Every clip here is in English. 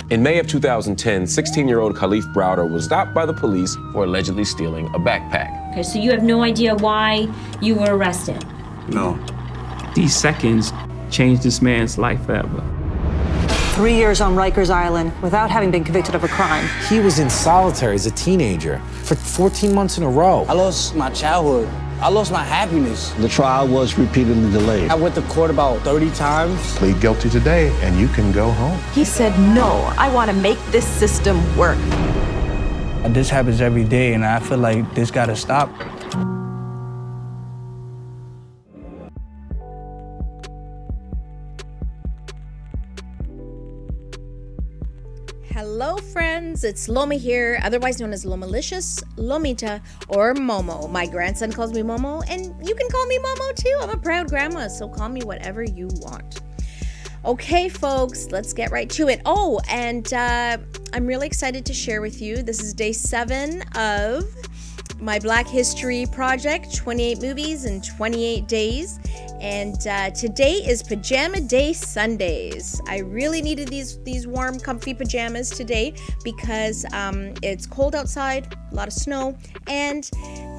In May of 2010, 16-year-old Kalief Browder was stopped by the police for allegedly stealing a backpack. Okay, so you have no idea why you were arrested? No. These seconds changed this man's life forever. 3 years on Rikers Island without having been convicted of a crime. He was in solitary as a teenager for 14 months in a row. I lost my childhood. I lost my happiness. The trial was repeatedly delayed. I went to court about 30 times. Plead guilty today and you can go home. He said, no, I want to make this system work. This happens every day and I feel like this gotta stop. Hello friends, it's Loma here, otherwise known as Lomalicious, Lomita, or Momo. My grandson calls me Momo, and you can call me Momo too. I'm a proud grandma, so call me whatever you want. Okay folks, let's get right to it. Oh, and I'm really excited to share with you, this is day 7 of my Black History Project, 28 movies in 28 days. And today is Pajama Day Sundays. I really needed these warm, comfy pajamas today because it's cold outside, a lot of snow, and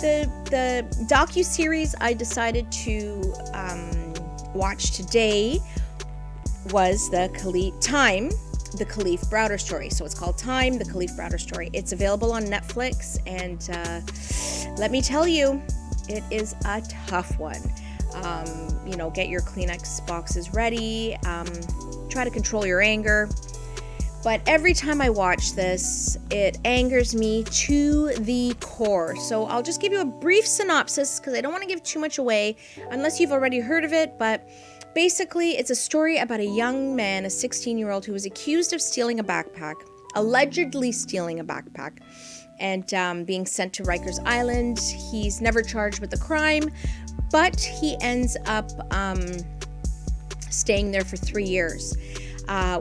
the docuseries I decided to watch today was the Kalief Browder Story. So it's called Time, the Kalief Browder Story. It's available on Netflix, and let me tell you, it is a tough one. Get your Kleenex boxes ready, try to control your anger. But every time I watch this, it angers me to the core. So I'll just give you a brief synopsis because I don't want to give too much away unless you've already heard of it. But basically, it's a story about a young man, a 16-year-old, who was accused of stealing a backpack, allegedly stealing a backpack, and being sent to Rikers Island. He's never charged with the crime, but he ends up staying there for 3 years.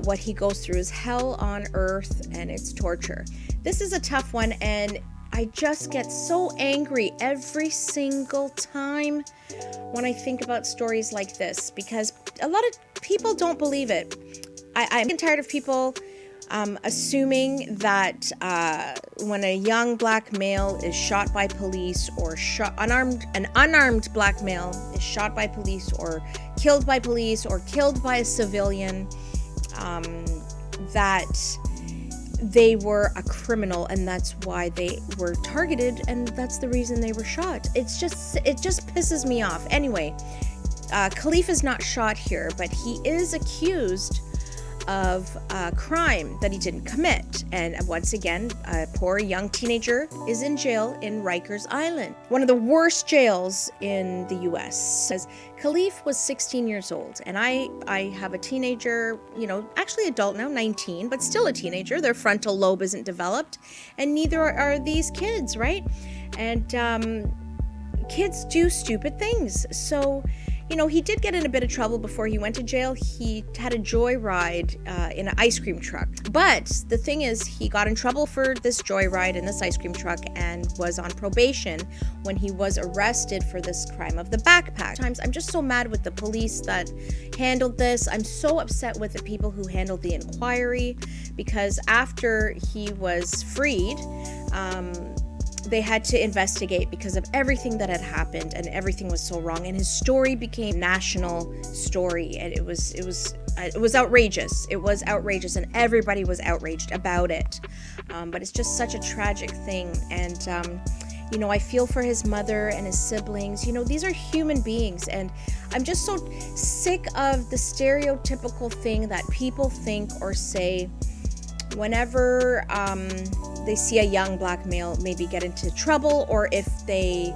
What he goes through is hell on earth, and it's torture. This is a tough one, and I just get so angry every single time when I think about stories like this, because a lot of people don't believe it. I'm tired of people assuming that when a young black male is shot by police, or an unarmed black male is shot by police or killed by police or killed by a civilian, that they were a criminal and that's why they were targeted and that's the reason they were shot. It just pisses me off. Anyway, Kalief is not shot here, but he is accused of a crime that he didn't commit. And once again, a poor young teenager is in jail in Rikers Island, one of the worst jails in the US. As Kalief was 16 years old, and I have a teenager, actually adult now, 19, but still a teenager. Their frontal lobe isn't developed, and neither are these kids, right? And kids do stupid things. So he did get in a bit of trouble before he went to jail. He had a joyride in an ice cream truck. But the thing is, he got in trouble for this joyride in this ice cream truck and was on probation when he was arrested for this crime of the backpack. I'm just so mad with the police that handled this. I'm so upset with the people who handled the inquiry, because after he was freed, they had to investigate because of everything that had happened, and everything was so wrong, and his story became a national story, and it was outrageous. It was outrageous, and everybody was outraged about it. But it's just such a tragic thing, and I feel for his mother and his siblings. These are human beings, and I'm just so sick of the stereotypical thing that people think or say whenever they see a young black male maybe get into trouble, or if they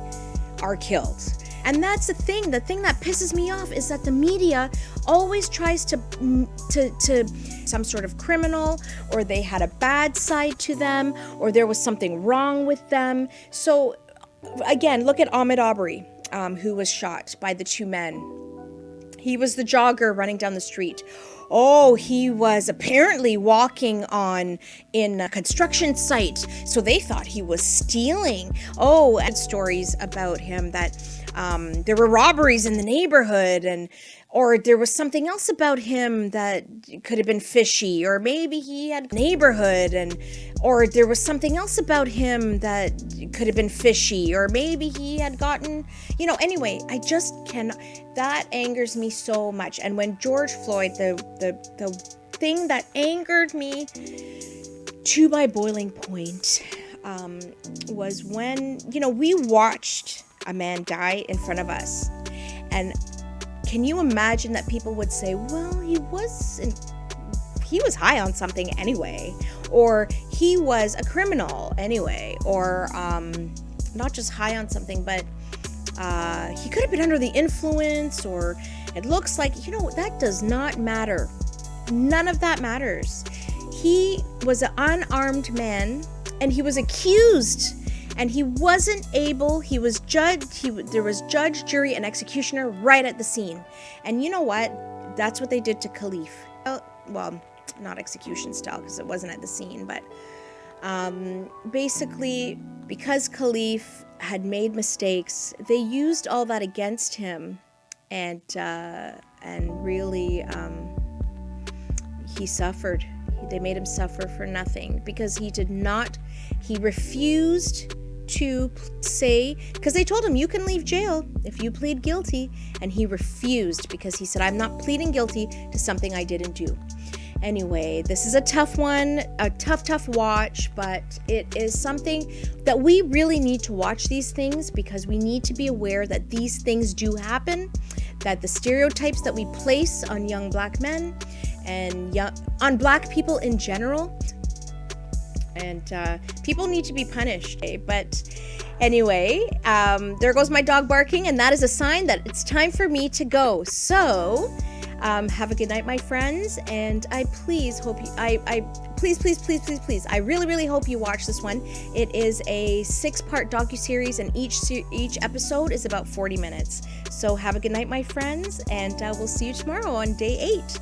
are killed. And that's the thing that pisses me off, is that the media always tries to some sort of criminal, or they had a bad side to them, or there was something wrong with them. So again, look at Ahmaud Arbery, who was shot by the 2 men. He was the jogger running down the street. Oh, he was apparently walking in a construction site, so they thought he was stealing. Oh, and stories about him that there were robberies in the neighborhood, or there was something else about him that could have been fishy, or maybe he had or there was something else about him that could have been fishy, or maybe he had gotten, anyway, I just cannot, that angers me so much. And when George Floyd, the thing that angered me to my boiling point was when, we watched a man die in front of us. And can you imagine that people would say, well, he was high on something anyway, or he was a criminal anyway, or not just high on something, but he could have been under the influence, or it looks like, that does not matter. None of that matters. He was an unarmed man, and he was accused, and he wasn't able, he was judged, there was judge, jury, and executioner right at the scene. And you know what? That's what they did to Kalief. Well, not execution style, because it wasn't at the scene, but basically, because Kalief had made mistakes, they used all that against him, and really, he suffered. They made him suffer for nothing, because he refused to say, because they told him, you can leave jail if you plead guilty, and he refused, because he said, I'm not pleading guilty to something I didn't do. Anyway, this is a tough one, a tough watch, but it is something that we really need to watch these things, because we need to be aware that these things do happen, that the stereotypes that we place on young black men and on black people in general, and people need to be punished. But anyway, there goes my dog barking, and that is a sign that it's time for me to go. So have a good night, my friends, and I please hope you, please, I really hope you watch this one. It is a 6-part docuseries, and each episode is about 40 minutes. So have a good night, my friends, and we'll see you tomorrow on day 8.